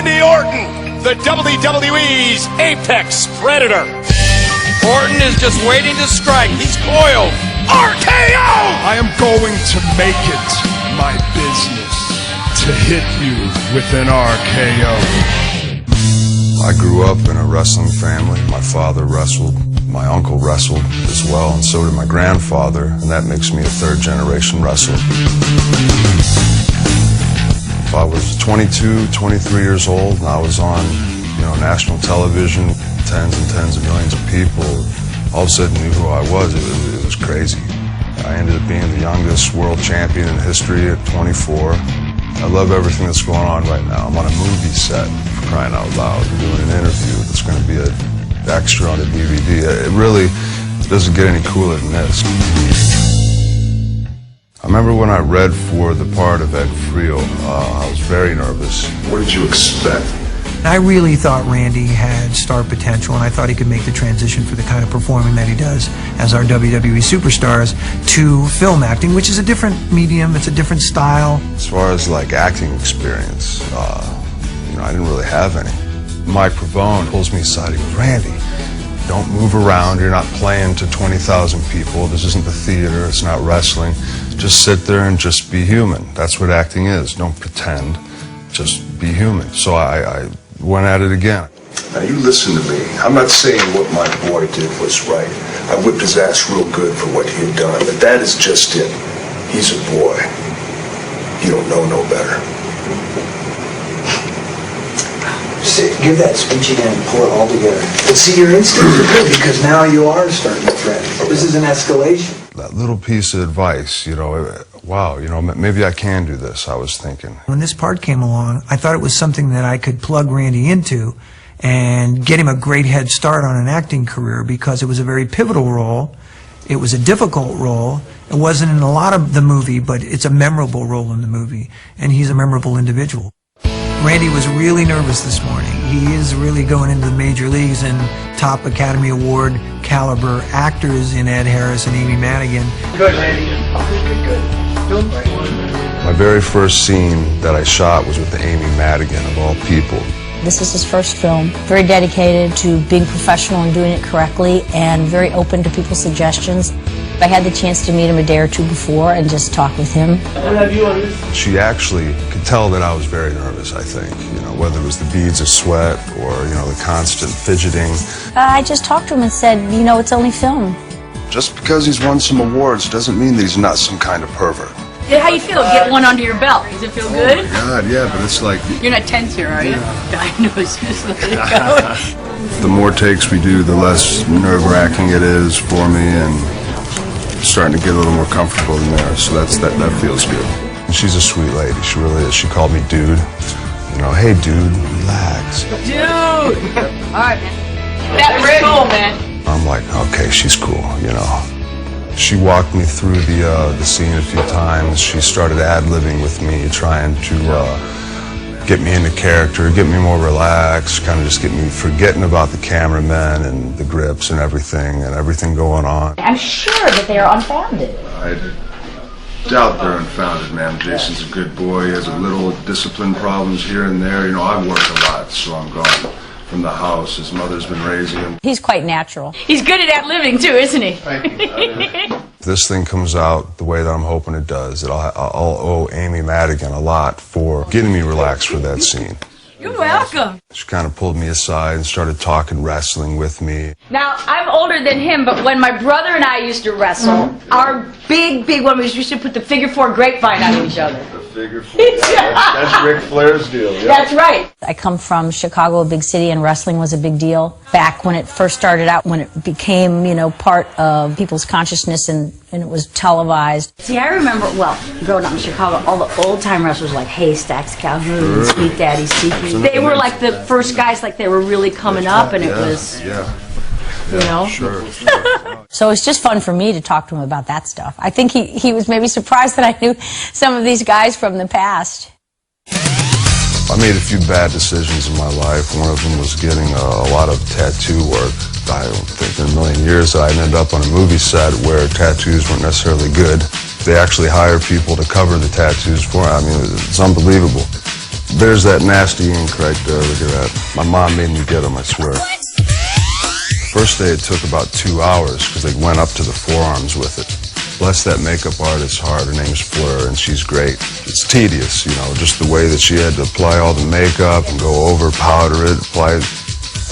Randy Orton, the WWE's apex predator. Orton is just waiting to strike. He's coiled. RKO! I am going to make it my business to hit you with an RKO. I grew up in a wrestling family. My father wrestled, my uncle wrestled as well, and so did my grandfather, and that makes me a third-generation wrestler. I was 22, 23 years old, and I was on, national television, tens and tens of millions of people. All of a sudden knew who I was. It was crazy. I ended up being the youngest world champion in history at 24. I love everything that's going on right now. I'm on a movie set, for crying out loud. I'm doing an interview that's going to be an extra on a DVD. It really doesn't get any cooler than this. I remember when I read for the part of Ed Friel, I was very nervous. What did you expect? I really thought Randy had star potential, and I thought he could make the transition for the kind of performing that he does as our WWE superstars to film acting, which is a different medium, it's a different style. As far as acting experience, I didn't really have any. Mike Pavone pulls me aside, he goes, Randy, don't move around, you're not playing to 20,000 people, this isn't the theater, it's not wrestling. Just sit there and just be human. That's what acting is, don't pretend, just be human. So I went at it again. Now you listen to me. I'm not saying what my boy did was right. I whipped his ass real good for what he had done, but that is just it. He's a boy. You don't know no better. Give that speech again and pull it all together. But see, your instincts are good because now you are starting to threaten. This is an escalation. That little piece of advice, wow, maybe I can do this, I was thinking. When this part came along, I thought it was something that I could plug Randy into and get him a great head start on an acting career because it was a very pivotal role. It was a difficult role. It wasn't in a lot of the movie, but it's a memorable role in the movie, and he's a memorable individual. Randy was really nervous this morning. He is really going into the major leagues and top Academy Award caliber actors in Ed Harris and Amy Madigan. Good, Randy. Good. Doing great. My very first scene that I shot was with Amy Madigan, of all people. This is his first film. Very dedicated to being professional and doing it correctly and very open to people's suggestions. I had the chance to meet him a day or two before and just talk with him. What have you on this? She actually could tell that I was very nervous, I think, whether it was the beads of sweat or, the constant fidgeting. I just talked to him and said, it's only film. Just because he's won some awards doesn't mean that he's not some kind of pervert. How you feel? Get one under your belt. Does it feel good? Oh my God, yeah, but it's like... You're not tense here, are you? I know, just let it go. The more takes we do, the less nerve-wracking it is for me, and starting to get a little more comfortable in there, so that feels good. And she's a sweet lady, she really is. She called me dude. Hey dude, relax. Dude! Alright, man. That was cool, man. I'm like, okay, she's cool, She walked me through the scene a few times. She started ad-libbing with me, trying to get me into character, get me more relaxed, kind of just get me forgetting about the cameramen and the grips and everything going on. I'm sure that they are unfounded. I doubt they're unfounded, man. Jason's a good boy. He has a little discipline problems here and there. I work a lot, so I'm gone from the house. His mother's been raising him. He's quite natural. He's good at that living, too, isn't he? Thank you. If this thing comes out the way that I'm hoping it does, I'll owe Amy Madigan a lot for getting me relaxed for that scene. You're welcome. She kind of pulled me aside and started talking wrestling with me. Now, I'm older than him, but when my brother and I used to wrestle, our big one was we used to put the figure 4 grapevine on each other. The figure 4. That's Ric Flair's deal. Yeah. That's right. I come from Chicago, a big city, and wrestling was a big deal. Back when it first started out, when it became, part of people's consciousness and it was televised. See, I remember, growing up in Chicago, all the old-time wrestlers like Haystacks, Calhoun, Sweet Daddy, Seeking. They were like the first guys, like they were really coming up, and it was, Sure. So it's just fun for me to talk to him about that stuff. I think he was maybe surprised that I knew some of these guys from the past. I made a few bad decisions in my life. One of them was getting a lot of tattoo work. I don't think in a million years that I ended up on a movie set where tattoos weren't necessarily good. They actually hire people to cover the tattoos for it. I mean, it's unbelievable. There's that nasty ink right there, look at that. My mom made me get them, I swear. First day it took about 2 hours because they went up to the forearms with it. Bless that makeup artist's heart, her name's Fleur, and she's great. It's tedious, you know, just the way that she had to apply all the makeup and go over, powder it, apply it.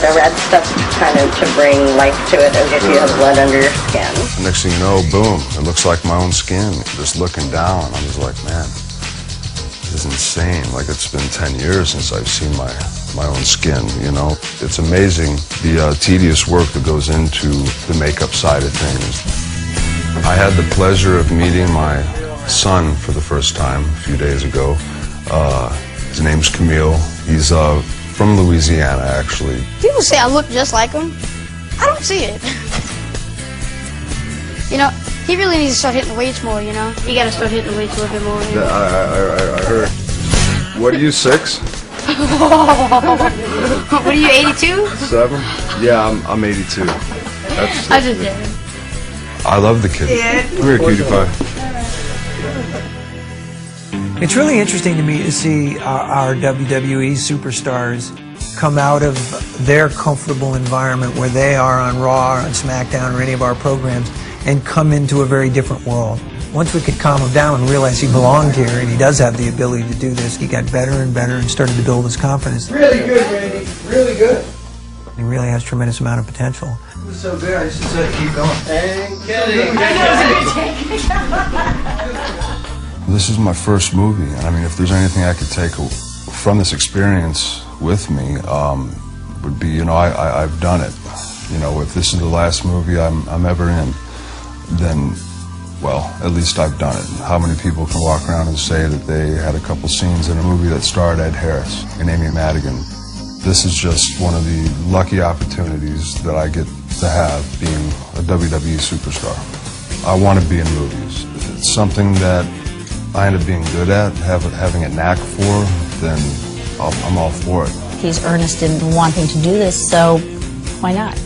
The red stuff kind of to bring life to it as if you have blood under your skin. The next thing you know, boom, it looks like my own skin. Just looking down, I was like, man, this is insane. Like it's been 10 years since I've seen my own skin, you know. It's amazing the tedious work that goes into the makeup side of things. I had the pleasure of meeting my son for the first time a few days ago. His name's Camille. He's from Louisiana, actually. People say I look just like him. I don't see it. You know, he really needs to start hitting the weights more, you know? You gotta start hitting the weights a little bit more. You know? I heard. What are you, 6? What are you, 82? 7? Yeah, I'm 82. That's I just did. I love the kid. Yeah. Come here, cutie pie. It's really interesting to me to see our WWE superstars come out of their comfortable environment where they are on Raw or on SmackDown or any of our programs and come into a very different world. Once we could calm him down and realize he belonged here and he does have the ability to do this, he got better and better and started to build his confidence. Really good, Randy. Really good. He really has a tremendous amount of potential. It was so good, I just decided to keep going. Thank This is my first movie, and I mean, if there's anything I could take from this experience with me, would be, you know, I've done it. You know, if this is the last movie I'm ever in, then, well, at least I've done it. How many people can walk around and say that they had a couple scenes in a movie that starred Ed Harris and Amy Madigan? This is just one of the lucky opportunities that I get to have being a WWE superstar. I want to be in movies. If it's something that I end up being good at, having a knack for, then I'm all for it. He's earnest in wanting to do this, so why not?